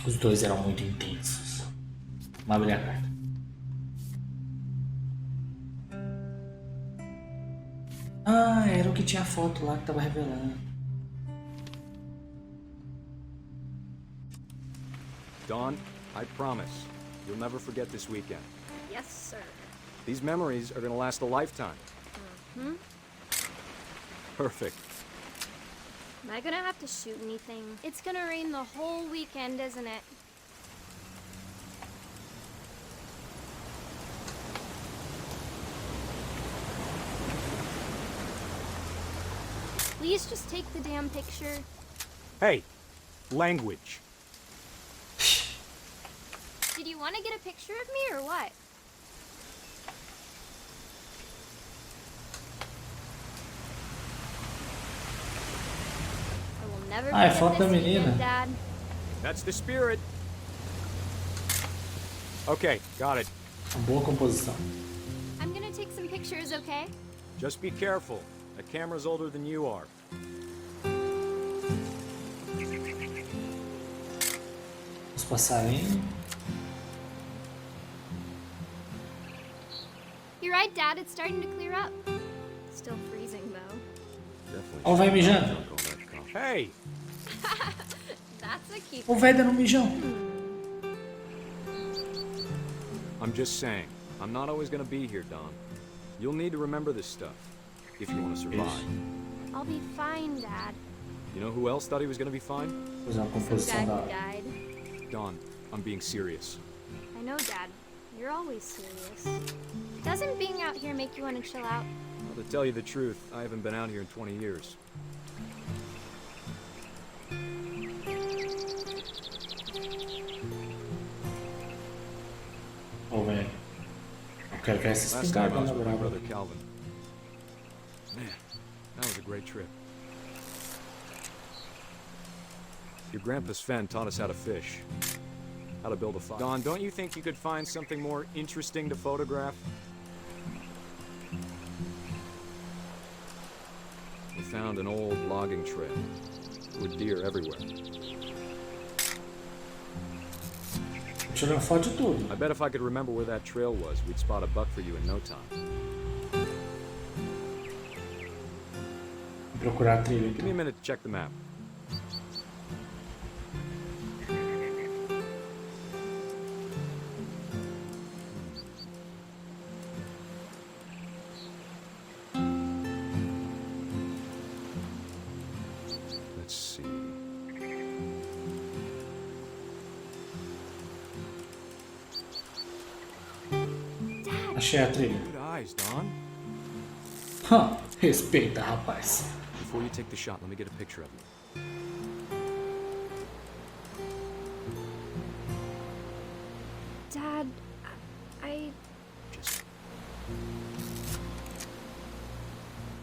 Os dois eram muito intensos. Vamos abrir a carta. Ah, era o que tinha a foto lá que tava revelando. Dawn, I promise, you'll never forget this weekend. Yes, sir. These memories are gonna last a lifetime. Hmm? Perfect. Am I gonna have to shoot anything? It's gonna rain the whole weekend, isn't it? Please just take the damn picture. Hey, language. Did you want to get a picture of me or what? I will never Ah, é forget foto da this menina. weekend, Dad. That's the spirit. Okay, got it. Uma boa composição. I'm gonna take some pictures, okay? Just be careful. That camera's older than you are. Os passarinhos. You're right, Dad. It's starting to clear up. Still freezing, though. Definitely. Ó o velho mijando. Hey! That's a keeper. O velho dando um mijão. I'm just saying, I'm not always gonna be here, Don. You'll need to remember this stuff if you want to survive. I'll be fine, Dad. You know who else thought he was gonna be fine? Fazer uma Some composição guy da who hora. died. Don, I'm being serious. I know, Dad. You're always serious. Doesn't being out here make you want to chill out? Well, to tell you the truth, I haven't been out here in 20 years. Ó o velho. Eu quero ver essa Last time I espingarda was na with my brava. brother Calvin. Man, that was a great trip. Your grandpa Sven taught us how to fish. How to build a fire. Don, don't you think you could find something more interesting to photograph? We found an old logging trail with deer everywhere. Tô tirando foto de tudo. I bet if I could remember where that trail was, we'd spot a buck for you in no time. Vou procurar a trilha Give me a então. minute to check the map. Let's see. Dad, Achei a trilha. Good eyes, Don. Respeita, rapaz. Before you take the shot, let me get a picture of you. Dad, I... Just...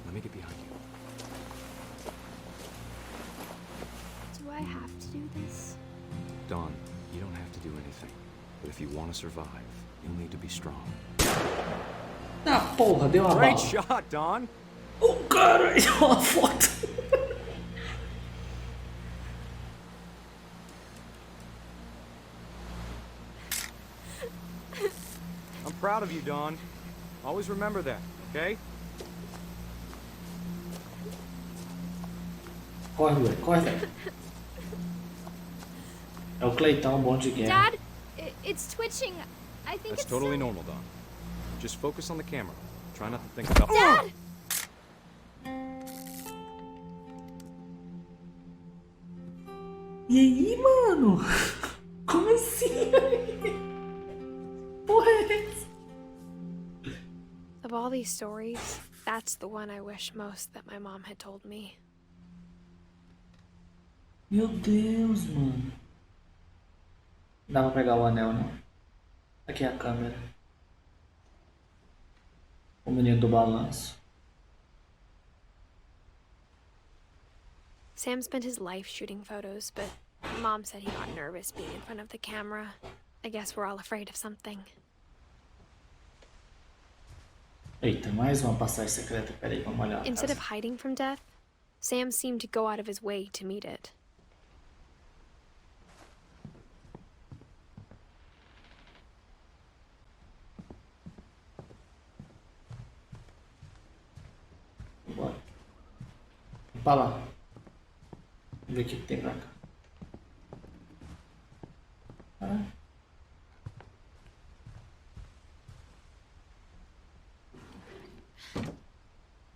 Let me get behind you. Do I have to do this? Don, you don't have to do anything. But if you want to survive, you'll need to be strong. Ah, porra, deu uma Great bala. shot, Don! O cara, é uma foto. I'm proud of you, Don. Always remember that, okay? Corre, velho, corre, velho. É o Cleitão, bom de guerra. Dad, it's twitching. I think That's it's totally some- normal, Don. Just focus on the camera. Try not to think about... Dad! E aí, mano? Como assim? Porra é essa? Of all these stories, that's the one I wish most that my mom had told me. Meu Deus, mano. Dá pra pegar o anel, não? Aqui é a câmera. O menino do balanço. Sam spent his life shooting photos, but Mom said he got nervous being in front of the camera. I guess we're all afraid of something. Eita, mais uma passagem secreta. Peraí, vamos olhar. Instead of hiding from death, Sam seemed to go out of his way to meet it. Pra lá. Vamos ver o que tem pra cá. Ah.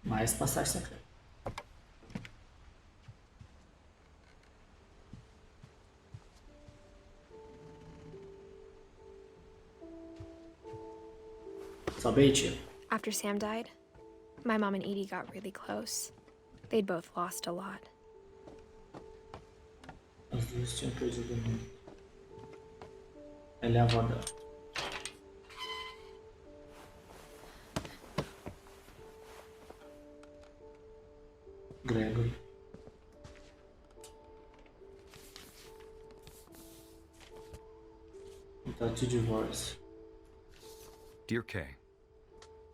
Mais passagem secreta. Sobe aí, tio. After Sam died, my mom and Edie got really close. They'd both lost a lot. As duas tinham perdido muito. Ela é a avó dela. Gregory. Without to divorce. Dear Kay,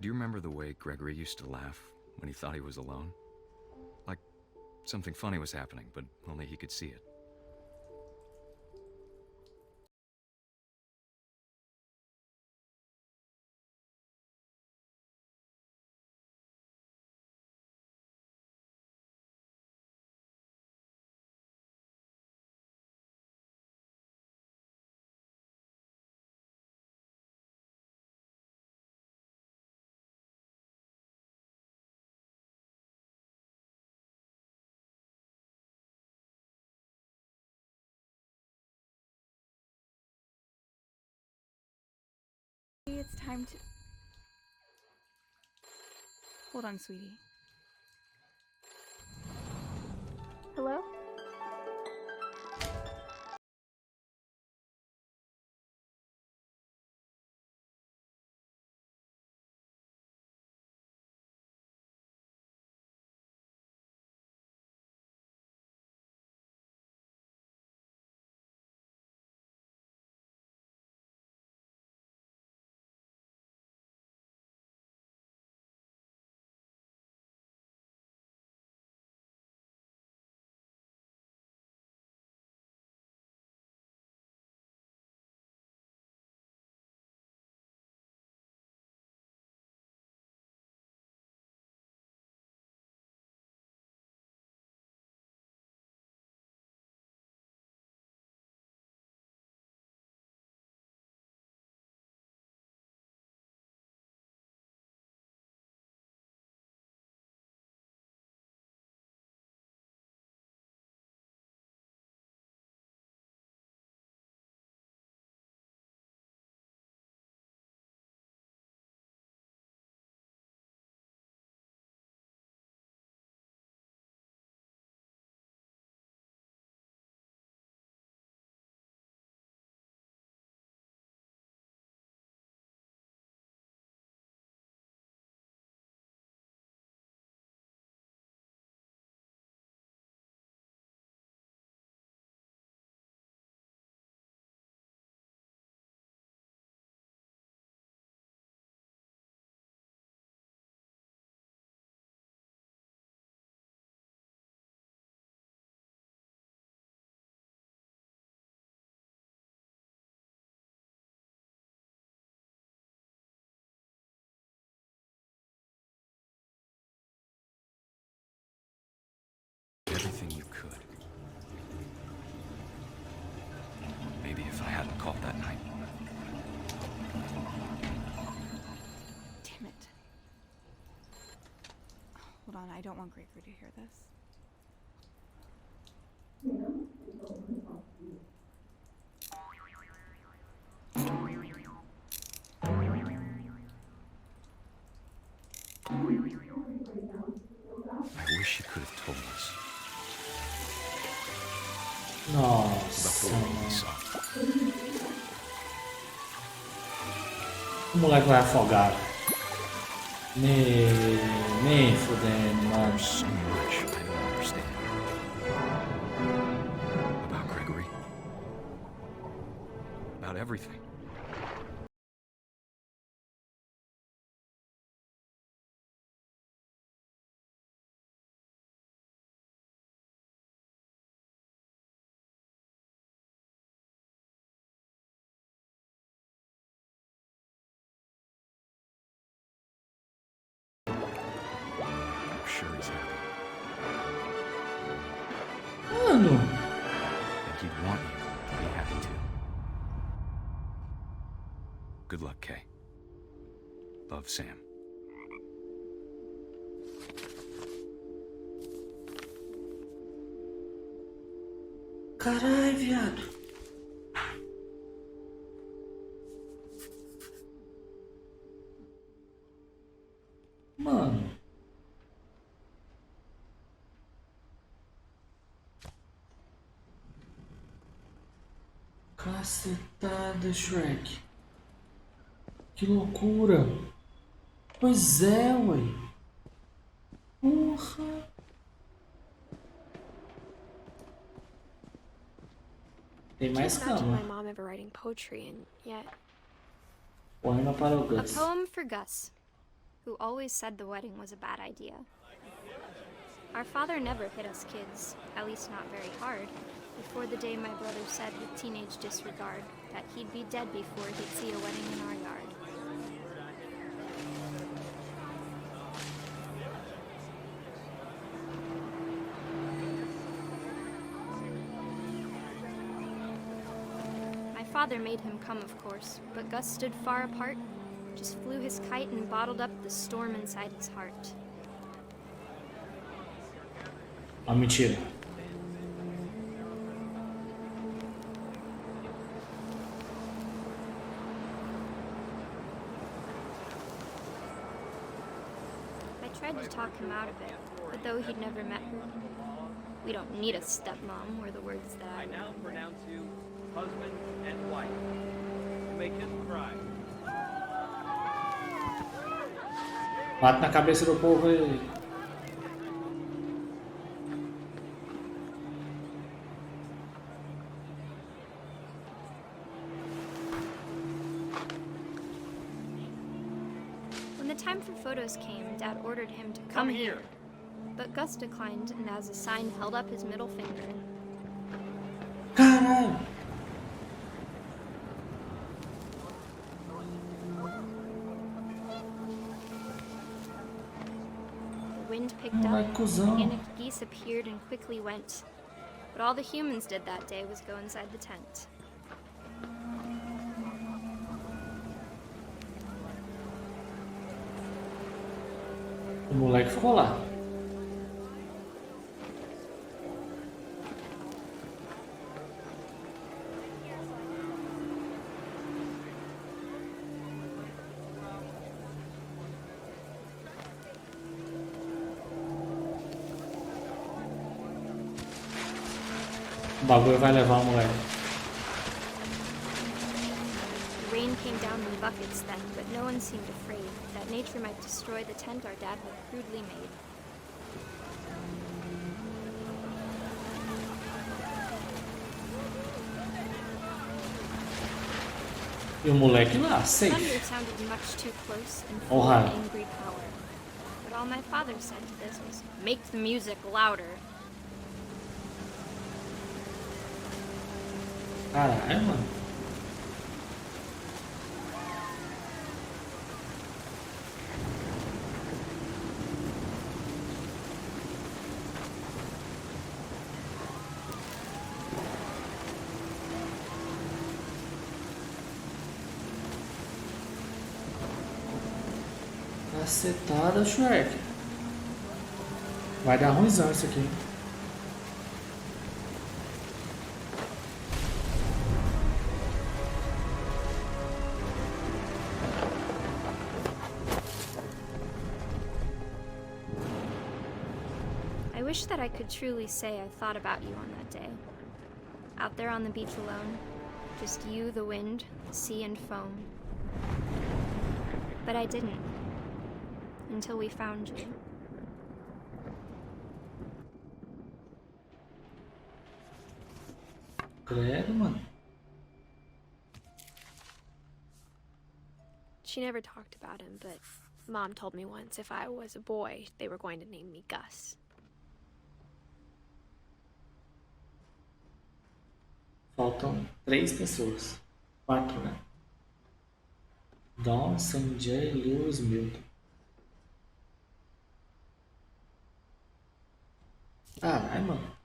do you remember the way Gregory used to laugh when he thought he was alone? Like something funny was happening, but only he could see it. It's time to... Hold on, sweetie. Hello? Everything you could. Maybe if I hadn't called that night. Damn it. Hold on, I don't want Gregory to hear this. I wish you could have told us about Nossa, the world we mano. saw. O moleque vai afogar. Nem fudendo, mano. So much I don't understand. About Gregory. About everything. I'm sure he's happy. Mano! And he'd want you to be happy too. Good luck, Kay. Love, Sam. Carai, viado. Mano. Cacetada, Shrek. Que loucura. Pois é, ué. Porra. Tem mais Can't imagine my cama. mom ever writing poetry, and yet Poema para o A Gus. poem for Gus, who always said the wedding was a bad idea. Our father never hit us kids, at least not very hard, before the day my brother said with teenage disregard that he'd be dead before he'd see a wedding in our yard. My father made him come, of course, but Gus stood far apart, just flew his kite and bottled up the storm inside his heart. Ah, mentira. I tried to talk him out of it, but though he'd never met her, we don't need a stepmom were the words that I now pronounce you husband and wife. Make him cry. Bate na cabeça do povo aí. When the time for photos came, Dad ordered him to come here. But Gus declined and as a sign held up his middle finger. Caralho. The wind picked Moleque up, cuzão. panicked geese appeared and quickly went. But all the humans did that day was go inside the tent. O moleque ficou lá. O bagulho vai levar o moleque. The rain came down in buckets then, but no one seemed afraid that nature might destroy the tent our dad had crudely made. E o moleque lá, Thunder safe. sounded much too close and Oh, full hi. of angry power. But all my father said to this was, "Make the music louder." Caralho, mano. Cacetada, Shrek. Vai dar ruimzão isso aqui. I wish that I could truly say I thought about you on that day. Out there on the beach alone, just you, the wind, the sea, and foam. But I didn't. Until we found you. Credo, mano. she never talked about him, but Mom told me once if I was a boy, they were going to name me Gus. Faltam 3 pessoas. 4, né? Dawn, Sanjay, Lewis, Milton. Caralho, mano.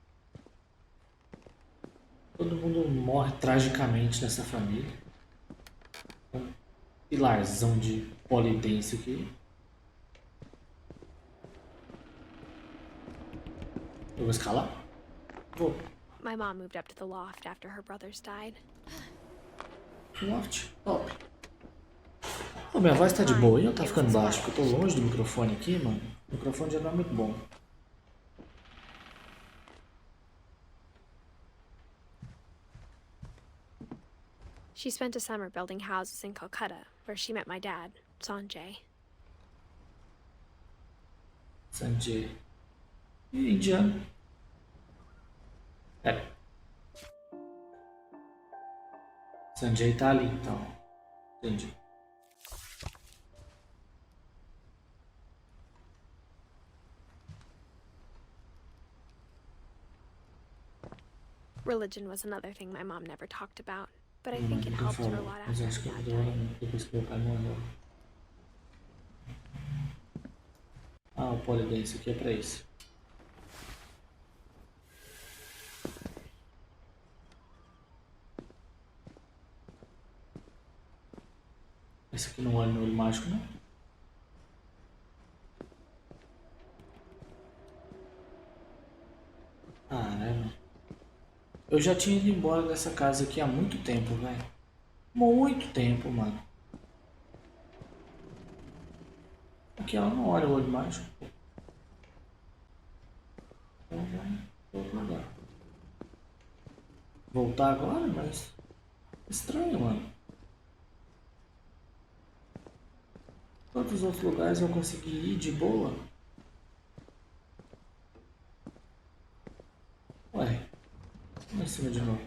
morre tragicamente nessa família. Um pilarzão de polidense aqui. Eu vou escalar? Vou. My mom moved up to the loft after her brothers died. Loft, top. Ô, minha voz tá de boa e eu tá ficando baixo, porque eu tô longe do microfone aqui, mano. O microfone já não é muito bom. She spent a summer building houses in Calcutta, where she met my dad, Sanjay. Sanjay. E indiano. É. Sanjay tá ali, então. Entendi. Religion was another thing my mom never talked about, but I think it helped her a lot Mas after acho que my eu dad dou died. depois que meu pai morreu. Ah, o polidense aqui é pra isso. Esse aqui não olha no olho mágico, não? Caramba. Eu já tinha ido embora dessa casa aqui há muito tempo, velho. Muito tempo, mano. Aqui ela não olha o olho mágico. Então vai pra outro lugar. Voltar agora, mas... Estranho, mano. Todos os outros lugares eu consegui ir de boa. Ué. Vamos em cima de novo.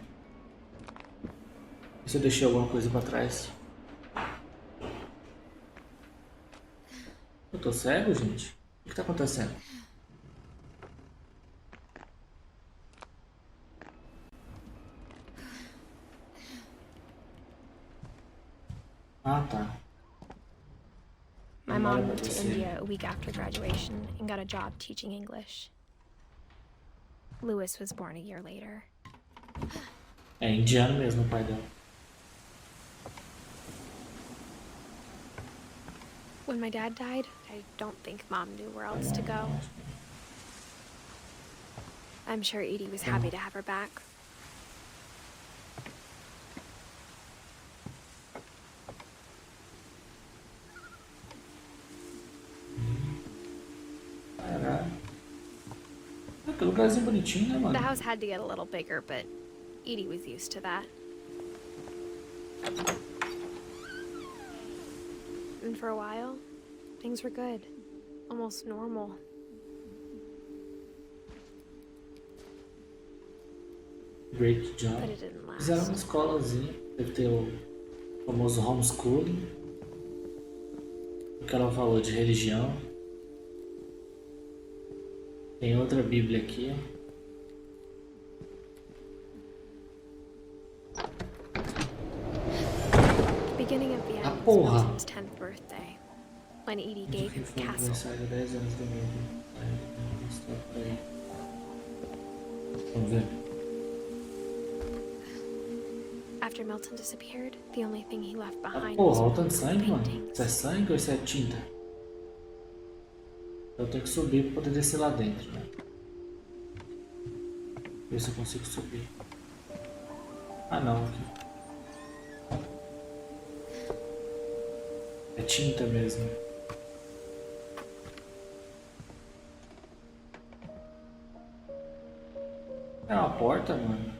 E se eu deixei alguma coisa pra trás? Eu tô cego, gente? O que tá acontecendo? Ah, tá. My mom moved to India a week after graduation and got a job teaching English. Louis was born a year later. É indiano mesmo o pai dela. When my dad died, I don't think Mom knew where else to go. I'm sure Edie was happy to have her back. Caralho. Ah, que lugarzinho bonitinho, né, The mano? house had to get a little bigger, but Edie was used to that. And for a while, things were good. Almost normal. Great job. But it didn't Fizeram last. uma escolazinha. Deve ter o famoso homeschooling. O que ela falou de religião. Tem outra Bíblia aqui, ó. Beginning of the end was porra. Milton's 10th birthday, when Edie gave him the castle. Aniversário de 10 anos do mundo. Vou mostrar pra ele. Vamos ver. After Milton disappeared, the only thing he left Ah, behind was porra, a olha o tanto book de of sangue, mano. paintings. Isso é sangue ou isso é tinta? Eu tenho que subir pra poder descer lá dentro, né? Ver se eu consigo subir. Ah, não. Aqui. É tinta mesmo. É uma porta, mano.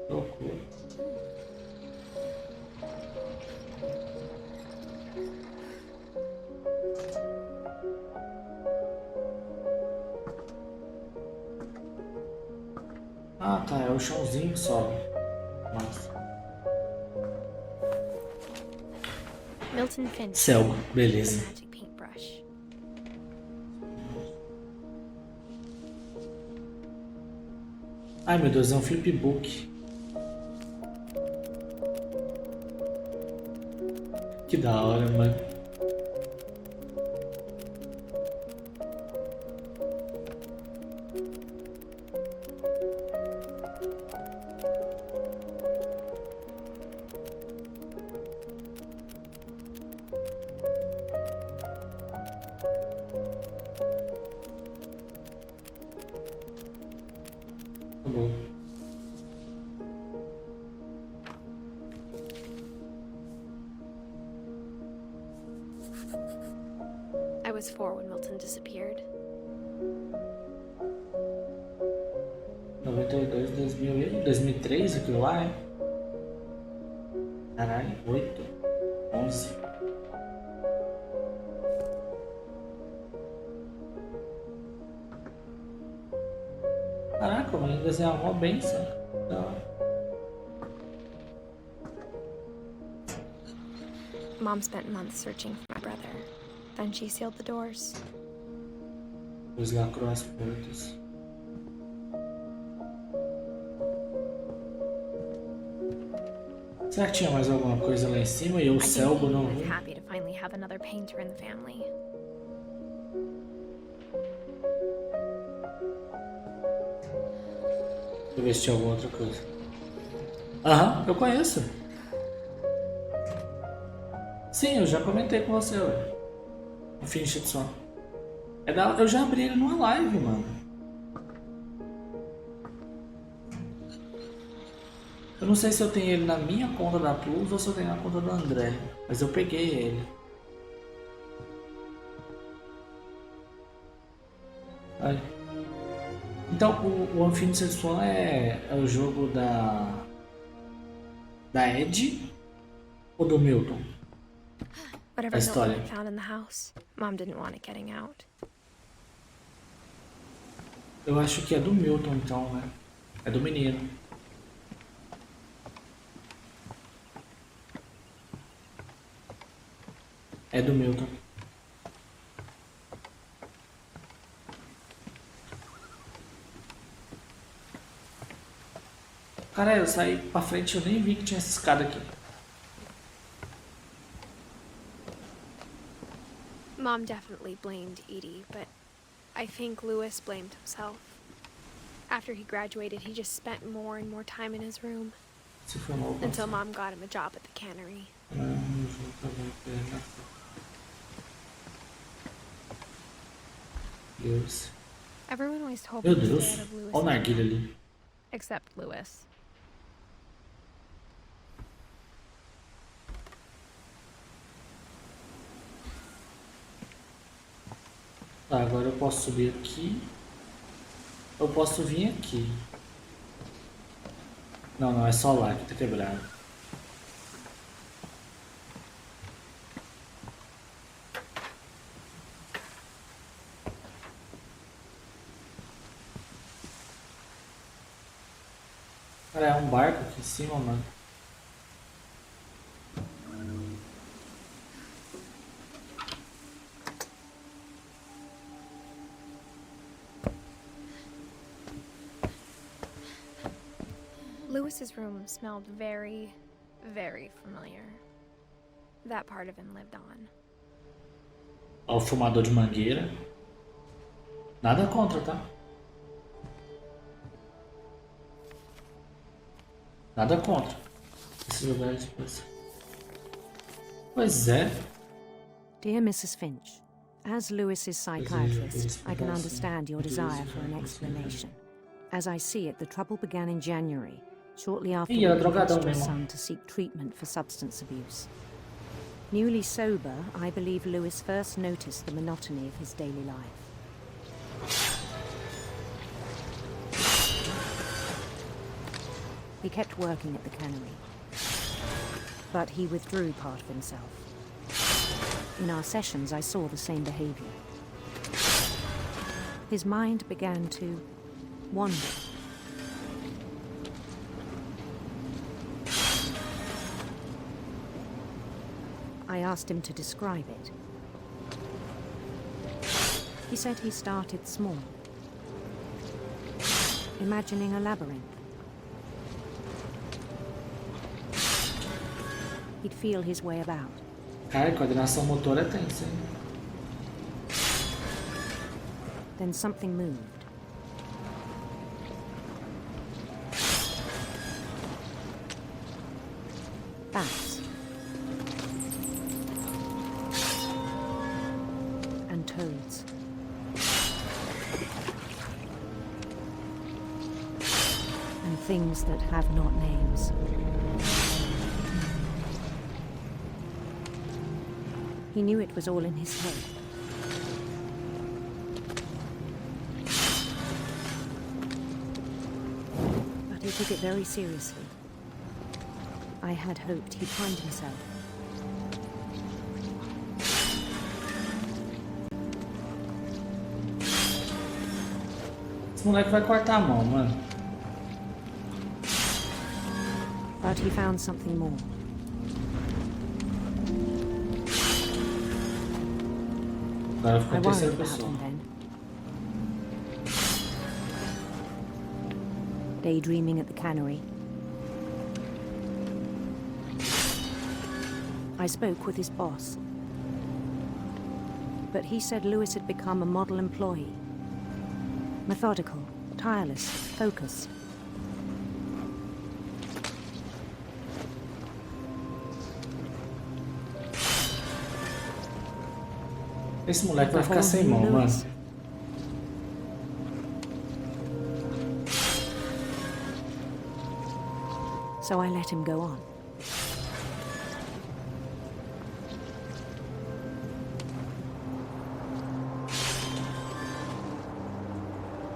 Que loucura. Ah, tá. É o chãozinho que sobe. Massa. Milton Finch Céu, with a beleza. magic paintbrush. Ai, meu Deus, é um flipbook. Que da hora, mano. bom. I was 4 when Milton disappeared. 92, 2000, 2003, aquilo lá, é? Caralho, 8, 11. Caraca, mas desenhava mó bem, sabe? Mom spent months searching for my brother. Then she sealed the doors. Depois lacrou as portas. Será que tinha mais alguma coisa lá em cima e o Selbo não I'm viu? happy to finally have another painter in the family. Deixa eu ver se tinha alguma outra coisa. Aham, eu conheço. Sim, eu já comentei com você, ué. O Finch de som. Eu já abri ele numa live, mano. Eu não sei se eu tenho ele na minha conta da Plus ou se eu tenho na conta do André. Mas eu peguei ele. Aí. Então, o Infinity Swan é o jogo da Ed ou do Milton? Whatever A Milton história. had found in the house, Mom didn't want it getting out. Eu acho que é do Milton, então, né? É do menino. É do Milton. Cara, eu saí pra frente e eu nem vi que tinha essa escada aqui. Mom definitely blamed Edie, but I think Louis blamed himself. After he graduated, he just spent more and more time in his room. Se formou com Until Mom got him a job at the cannery. Deus. Everyone always told Meu me to Deus. stay out of Louis' Olha o narguilha family, ali. except Louis. Tá, agora eu posso subir aqui. Eu posso vir aqui. Não, não, é só lá que tá quebrado. Cara, é um barco aqui em cima, mano. Louis's room smelled very, very familiar. That part of him lived on. Ó, o fumador de mangueira. Nada contra, tá? Nada contra. Esses lugares. Pois é. Dear Mrs. Finch, as Lewis's psychiatrist, I can understand your desire for an explanation. As I see it, the trouble began in January, shortly after Ih, we era drogadão convinced your mesmo. son to seek treatment for substance abuse. Newly sober, I believe Lewis first noticed the monotony of his daily life. He kept working at the cannery, but he withdrew part of himself. In our sessions, I saw the same behavior. His mind began to wander. I asked him to describe it. He said he started small, imagining a labyrinth. He'd feel his way about. Cara, a coordenação motora é tensa, hein? Then something moved. Bats. And toads. things that have not names. He knew it was all in his head. But he took it very seriously. I had hoped he'd find himself. Esse moleque vai cortar a mão, mano. But he found something more. Agora I ficou em worried terceira about pessoa. him then. Daydreaming at the cannery. I spoke with his boss. But he said Lewis had become a model employee. Methodical, tireless, focused. Esse moleque vai The ficar whole sem new mão, mano. Lewis. So I let him go on.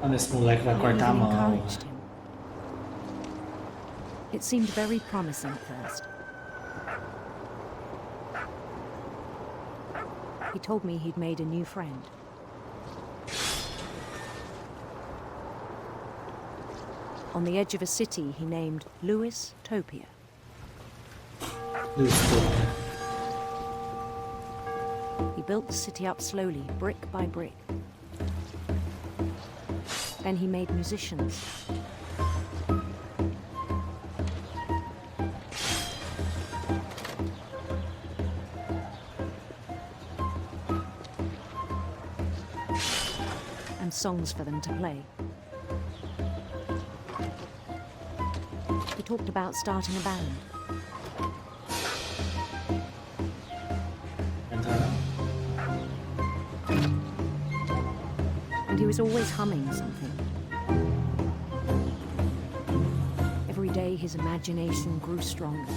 Mano, esse moleque vai I cortar a even mão. encouraged him. It seemed very promising at first. He told me he'd made a new friend. On the edge of a city he named Lewis Topia. He built the city up slowly, brick by brick. Then he made musicians. And songs for them to play. He talked about starting a band. And he was always humming something. Every day his imagination grew stronger.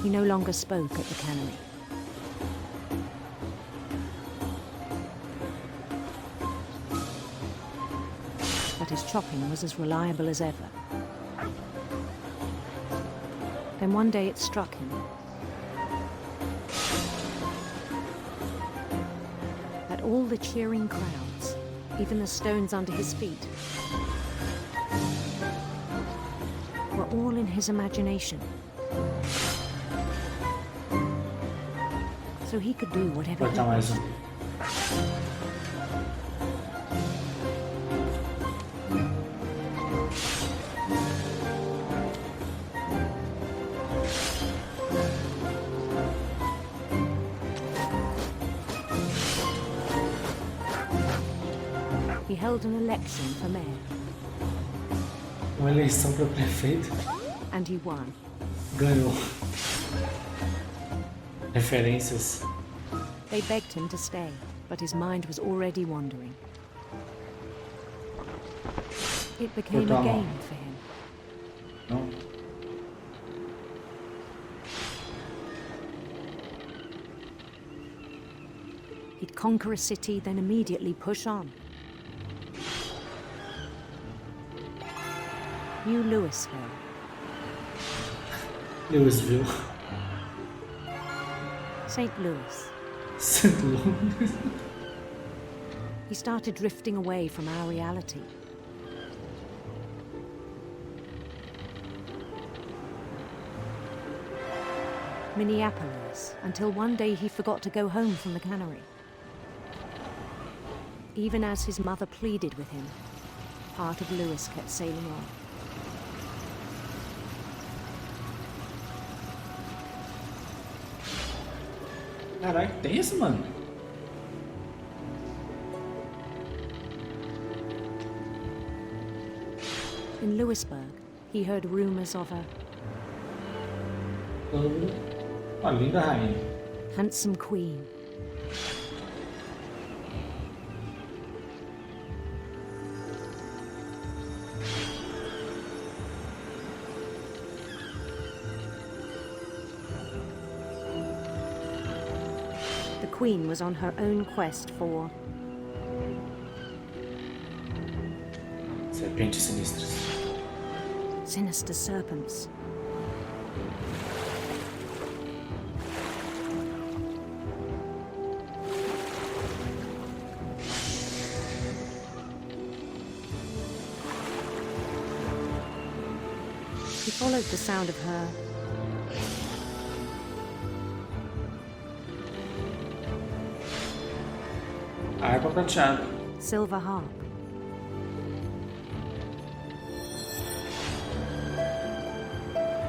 He no longer spoke at the cannery. But his chopping was as reliable as ever. Then one day it struck him that all the cheering crowds, even the stones under his feet, were all in his imagination. So he could do whatever he Cortar mais wanted. He held an election for mayor, Uma eleição para prefeito. and he won. Ganhou. Referências. They begged him to stay, but his mind was already wandering. It became a game for him. Não? He'd conquer a city, then immediately push on. New Louisville. Louisville. St. Louis. St. Louis. He started drifting away from our reality. Minneapolis, until one day he forgot to go home from the cannery. Even as his mother pleaded with him, part of Lewis kept sailing on. Caraca, tem isso, mano? In Lewisburg, he heard rumors of a Uma linda rainha. handsome queen, queen was on her own quest for Serpentes sinistras. sinister serpents. He followed the sound of her Harpa prateada. silver harp.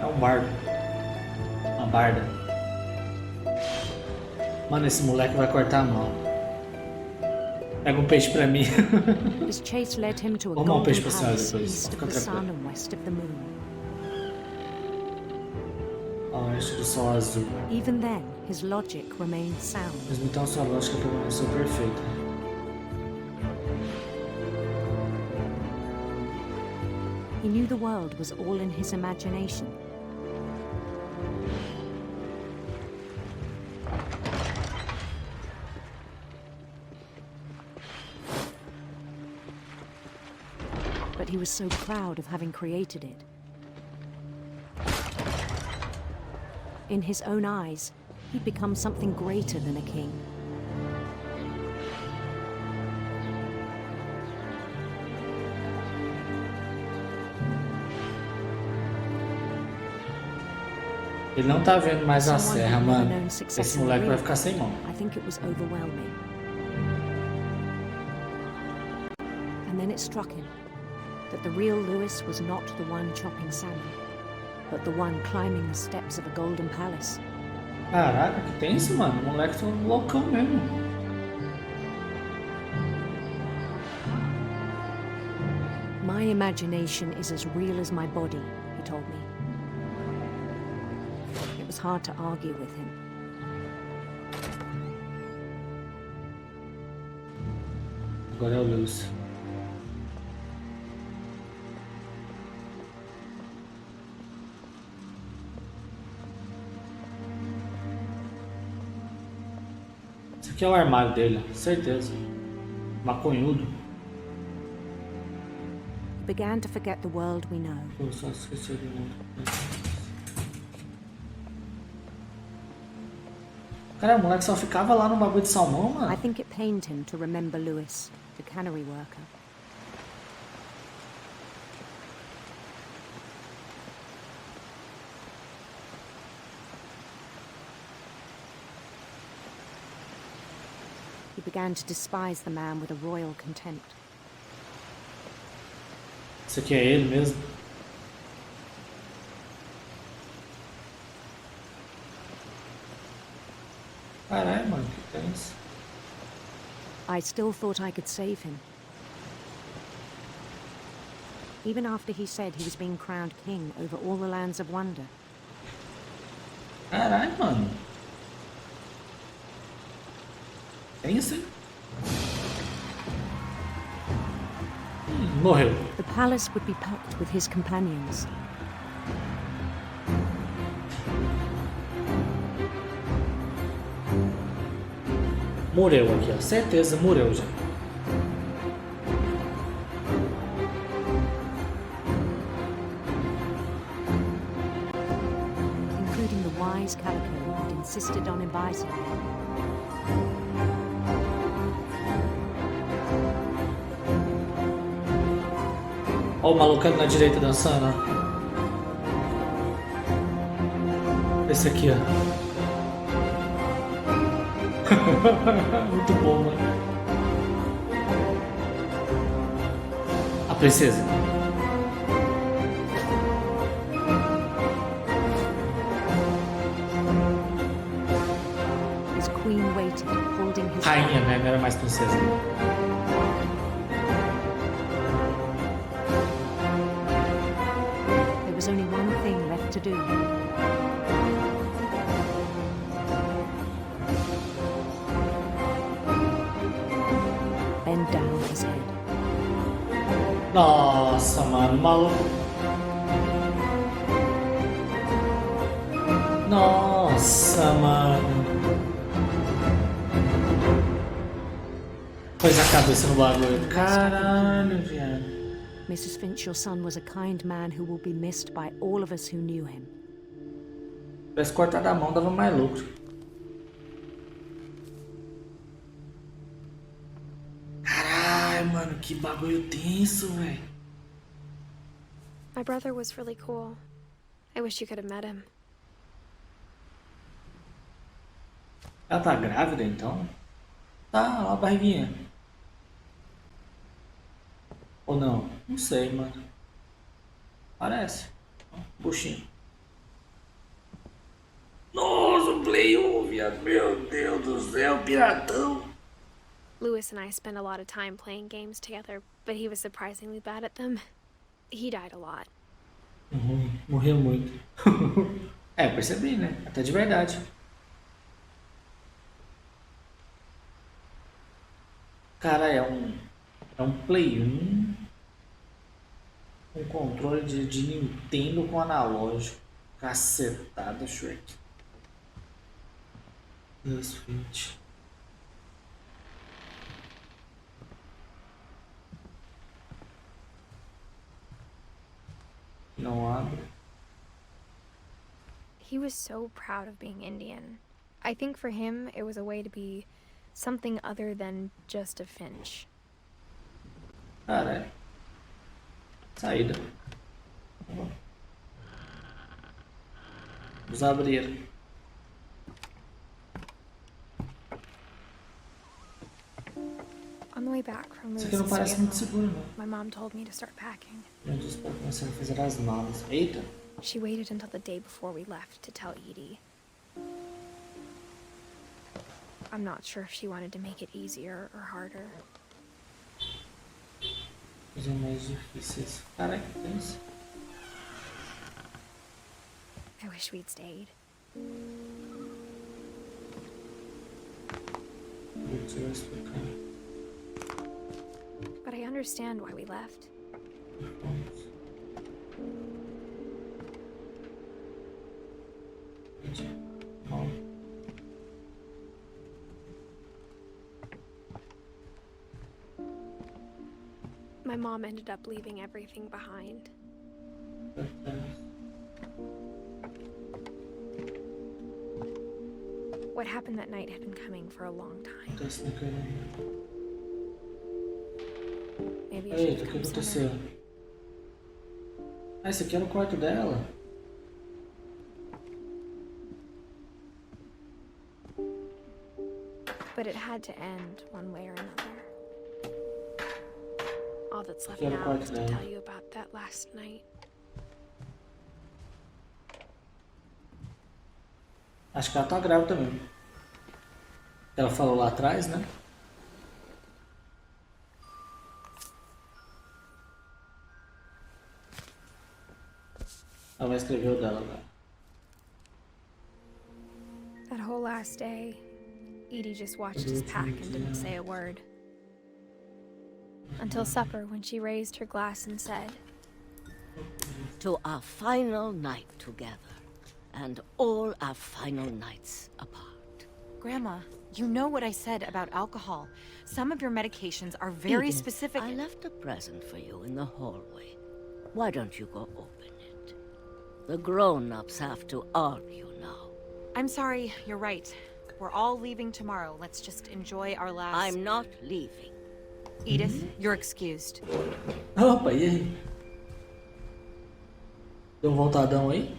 É um bardo. Uma barda. Mano, esse moleque vai cortar a mão. Pega um peixe pra mim. His chase led him to a Vamos ao golden peixe pra senhora palace depois. east of Fica the sun tranquilo. and west of the moon. Ao oeste do sol azul. Even then, his logic remained sound. Mesmo então, sua lógica permaneceu perfeita. He knew the world was all in his imagination. But he was so proud of having created it. In his own eyes, he'd become something greater than a king. Ele não tá vendo mais a Someone serra, who'd never mano. known success Esse in the moleque vai real. ficar sem mão. I think it was overwhelming. And then it struck him that the real Lewis was not the one chopping salmon, but the one climbing the steps of a golden palace. Caraca, que tenso, mano. O moleque tá um loucão mesmo. My imagination is as real as my body, he told me. It was hard to argue with him. Agora é o Lewis. Esse aqui é o armário dele, certeza. Maconhudo. He began to forget the world we know. Pô, só esqueci do mundo. Cara, o moleque só ficava lá no bagulho de salmão, I mano. think it pained him to remember Lewis, the cannery worker. He began to despise the man with a royal contempt. Esse aqui é ele mesmo. Caralho, mano, que tenso. I still thought I could save him. Even after he said he was being crowned king over all the lands of wonder. Caralho, mano. Tenso, hein? Morreu. The palace would be packed with his companions. Morreu aqui, ó. Certeza, morreu já. Including the wise Calico who'd insisted on advising him. Ó o maluco ali na direita dançando, ó. Esse aqui, ó. Muito bom, mano. A princesa. His queen waited, holding his Rainha, né? Não era mais princesa. There was only one thing left to do. Bend down his head. Nossa, mano, maluco. Nossa, mano. Pôs a cabeça no bagulho. Caralho, viado. Mrs. Finch, your son was a kind man who will be missed by all of us who knew him. Se tivesse cortado a mão, dava mais lucro. Caralho, mano, que bagulho tenso, velho. My brother was really cool. I wish you could have met him. Ela tá grávida, então? Tá, olha a barriguinha. Ou não? Não sei, mano. Parece. Buchinho. Nossa, o Play 1, viado. Meu Deus do céu, piratão. Lewis and I spent a lot of time playing games together, but he was surprisingly bad at them. He died a lot. Morreu muito. É, percebi, né? Até de verdade. Cara, é um Play 1. Um controle de Nintendo com analógico. Cacetada, Shrek. Deus, Finch. Não abre. He was so proud of being Indian. I think for him, it was a way to be something other than just a Finch. Cara, saída. Vamos abrir. On the way back from Isso aqui não Lewis's parece muito funeral, seguro, não. my mom told me to start packing. Eu disse para começar a fazer as malas. Eita. She waited until the day before we left to tell Edie. I'm not sure if she wanted to make it easier or harder. Coisas mais difíceis. Caraca, que tenso. I wish we'd stayed. Putz, eu vou explicar. But I understand why we left. Bom. My mom ended up leaving everything behind. What happened that night had been coming for a long time. Maybe I should Eita, have o que come aconteceu? sooner. Ah, esse aqui era o quarto dela. But it had to end one way or another. All that's left Quero now quarto is to dela. tell you about that last night. Acho que ela tá grávida também. Ela falou lá atrás, né? Ela vai escrever o dela agora. That whole last day, Edie just watched us pack and didn't say a word. Until supper, when she raised her glass and said, To our final night together, and all our final nights apart. Grandma, you know what I said about alcohol. Some of your medications are very Edith, specific. I left a present for you in the hallway. Why don't you go open it? The grown-ups have to argue now. I'm sorry, you're right. We're all leaving tomorrow. Let's just enjoy our last... I'm not leaving. Edith, you're excused. Opa, e aí? Deu um voltadão aí?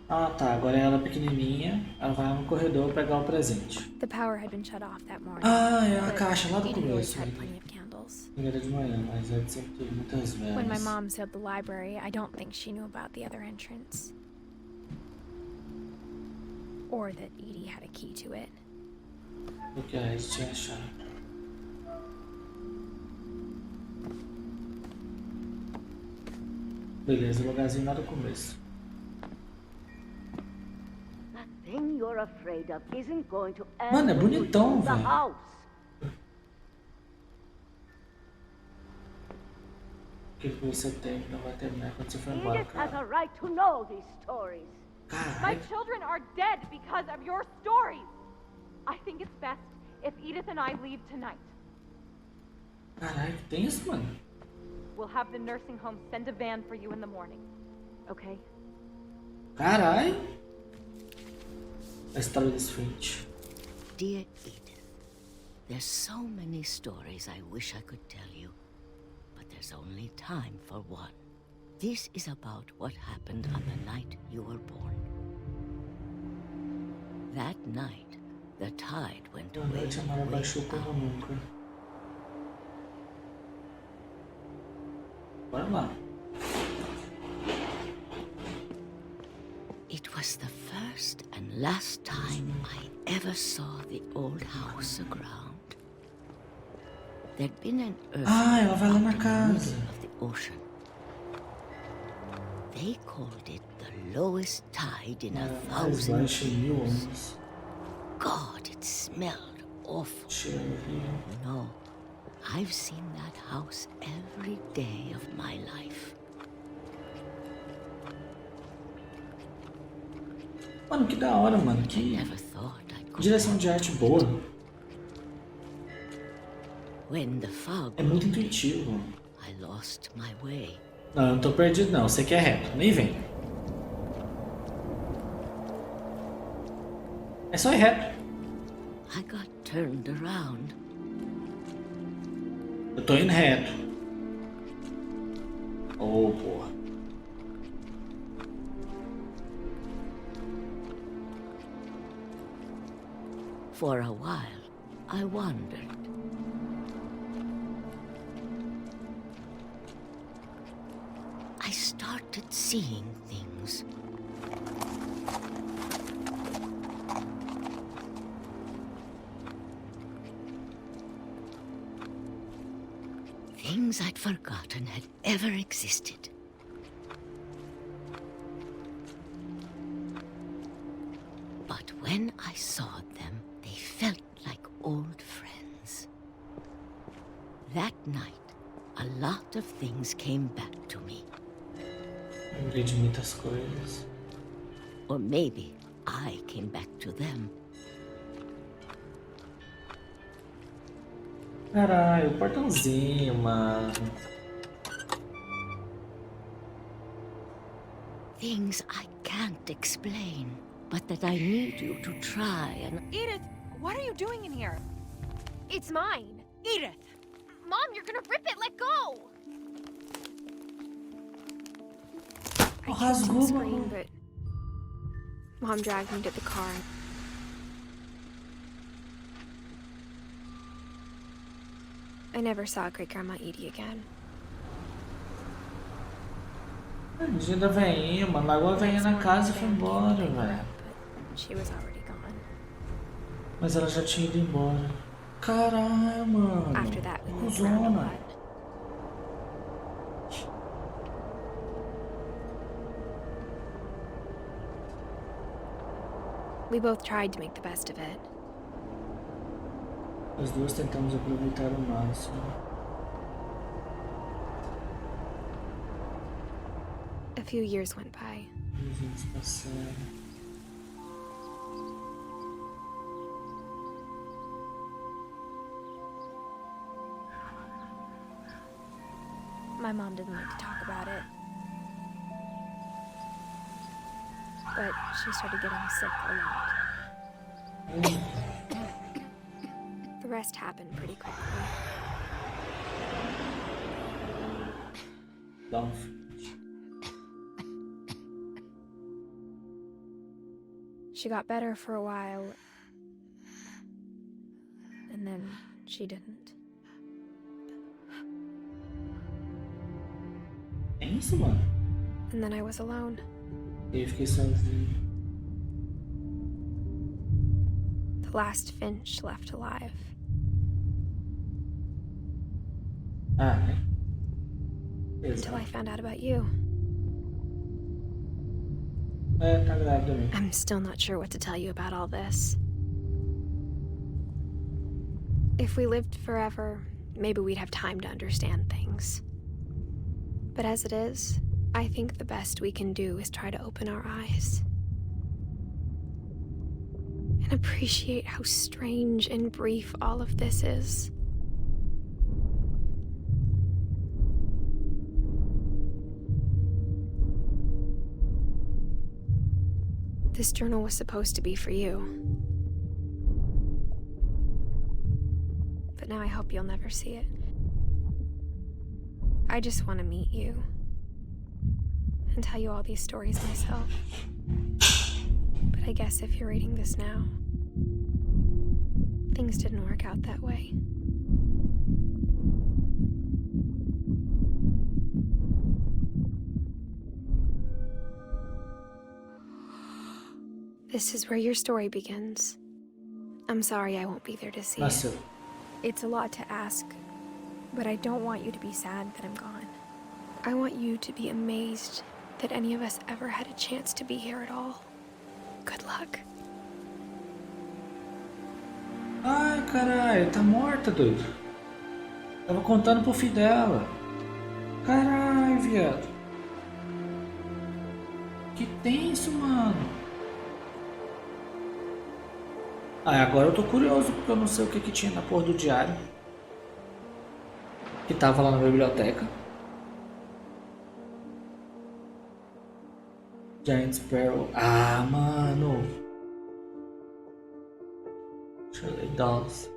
Ah, tá. Agora ela é pequenininha. Ela vai no corredor pegar o presente. the power had been shut off that morning. Ah, é a but caixa lá do Edie always começo. had plenty of candles. Era de manhã, mas é de sempre teve muitas velas. When my mom said the library, I don't think she knew about the other entrance. Or that Edie had a key to it. O que a Ed tinha achado. Beleza, lugarzinho lá do começo. That thing you're afraid of isn't going to end Mano, é when you bonitão, leave the velho. house. O que você tem não vai terminar quando você for embora, Edith has cara. a right to know these stories. My Caralho. children are dead because of your stories. I think it's best if Edith and I leave tonight. Caralho, que tenso, mano. We'll have the nursing home send a van for you in the morning. Okay? Caralho. A história de Finch. Dear Edith, there's so many stories I wish I could tell you, but there's only time for one. This is about what happened on the night you were born. That night, the tide went A way, noite a maré way baixou como out. nunca. Bora lá. It was the first and last time I ever saw the old house aground. There'd been an earthquake Ela vai lá na out in the casa. middle of the ocean. They called it the lowest tide in a Mais thousand baixa em 1000 years. anos. God, it smelled awful. Cheiro horrível. No, I've seen that house every day of my life. Mano, que da hora, mano. I Que never thought I could. direção de arte boa. When the fog É muito intuitivo. I lost my way. Não, eu não tô perdido não. Você que é reto. Nem vem. É só ir reto. I got turned around. Eu tô indo reto. Oh, porra. For a while, I wondered. I started seeing things. Things I'd forgotten had ever existed. But when I saw them, they felt like old friends. That night, a lot of things came back to me. Lembrei de muitas coisas. Or maybe I came back to them. Caralho, o portãozinho, mano. Things I can't explain, but that I need you to try and... Edith, what are you doing in here? It's mine. Edith! Mom, you're gonna rip it. Let go. Oh, I kicked rasgou, the screen, mano. but Mom dragged me to the car. I never saw Great Grandma Edie again. Tadinha da veinha, mano. Largou a veinha na casa e foi embora, velho. But she was already gone. Mas ela já tinha ido embora. Caralho, mano. After that, we moved around a Cusona. lot. We both tried to make the best of it. As duas tentamos aproveitar o máximo. A few years went by. Os anos passaram. My mom didn't like to talk about it. But she started getting sick a lot. The rest happened pretty quickly. Dá um... She got better for a while, and then she didn't. É isso, mano. And then I was alone. E eu fiquei sozinho. The last Finch left alive. Ah, né? Until I Exato. found out about you. É, tá grávida mesmo. I'm still not sure what to tell you about all this. If we lived forever, maybe we'd have time to understand things. But as it is, I think the best we can do is try to open our eyes. and appreciate how strange and brief all of this is. This journal was supposed to be for you. But now I hope you'll never see it. I just want to meet you and tell you all these stories myself. But I guess if you're reading this now, things didn't work out that way. This is where your story begins. I'm sorry I won't be there to see it. It's a lot to ask, but I don't want you to be sad that I'm gone. I want you to be amazed that any of us ever had a chance to be here at all. Good luck. Ai, caralho, tá morta, doido. Tava contando pro filho dela. Caralho, viado. Que tenso, mano. Ah, agora eu tô curioso, porque eu não sei o que que tinha na porra do diário. Que tava lá na biblioteca. Giant Sparrow. Ah, mano. Shirley Dolls.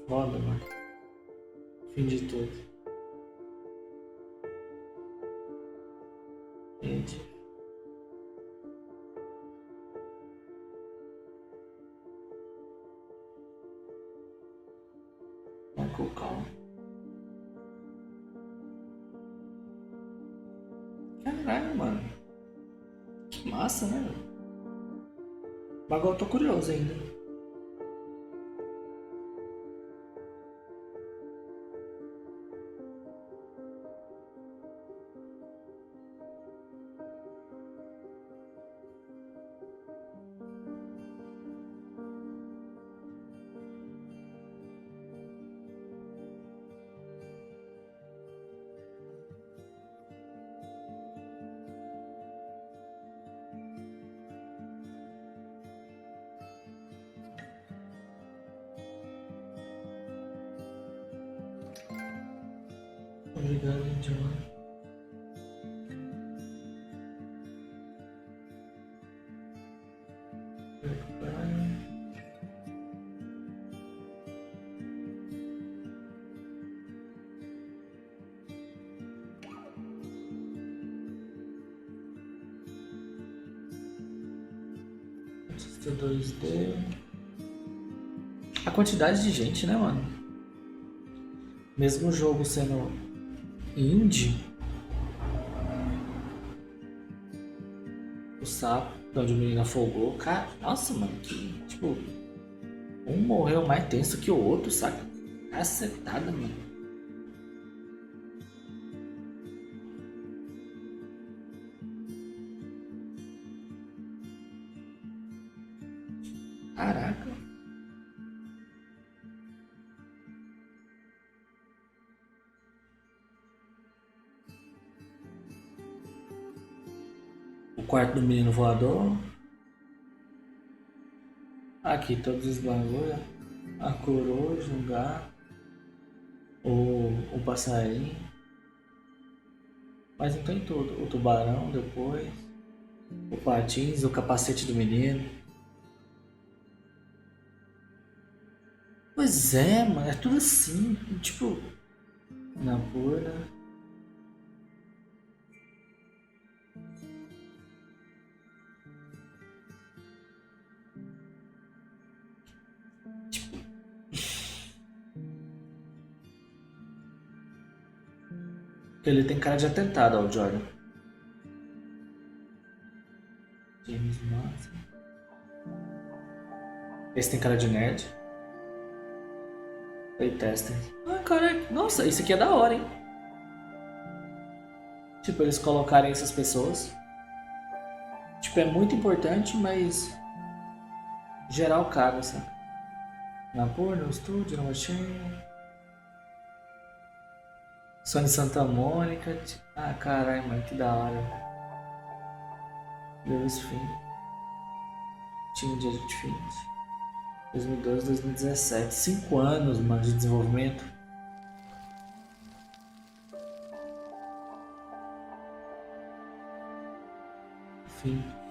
Foda, mano. Fim de tudo. Gente. Michael Calm. Caralho, mano. Que massa, né? Mas agora eu tô curioso ainda. Obrigado, John. Artista 2D. A quantidade de gente, né, mano? Mesmo o jogo sendo indie, o sapo, de onde o menino afogou, cara, nossa, mano, que, tipo, um morreu mais tenso que o outro, saca? Cacetada, mano. Caraca. O quarto do menino voador. Aqui todos os bagulho. A coruja, o gato. O passarinho. Mas não tem tudo. O tubarão depois. O patins, o capacete do menino. Pois é, mano. É tudo assim. Tipo. Na pura. Ele tem cara de atentado ao Jordan. James Mason. Esse tem cara de nerd. Playtester. Ah, caraca. Nossa, isso aqui é da hora, hein? Tipo, eles colocarem essas pessoas. Tipo, é muito importante, mas geral caga, sabe? Na porra, no estúdio, no machine. Sony Santa Mônica. Ah, caralho, mano, que da hora. Lewis Finch. Time de Edith Finch. 2012, 2017. 5 anos, mano, de desenvolvimento. Enfim.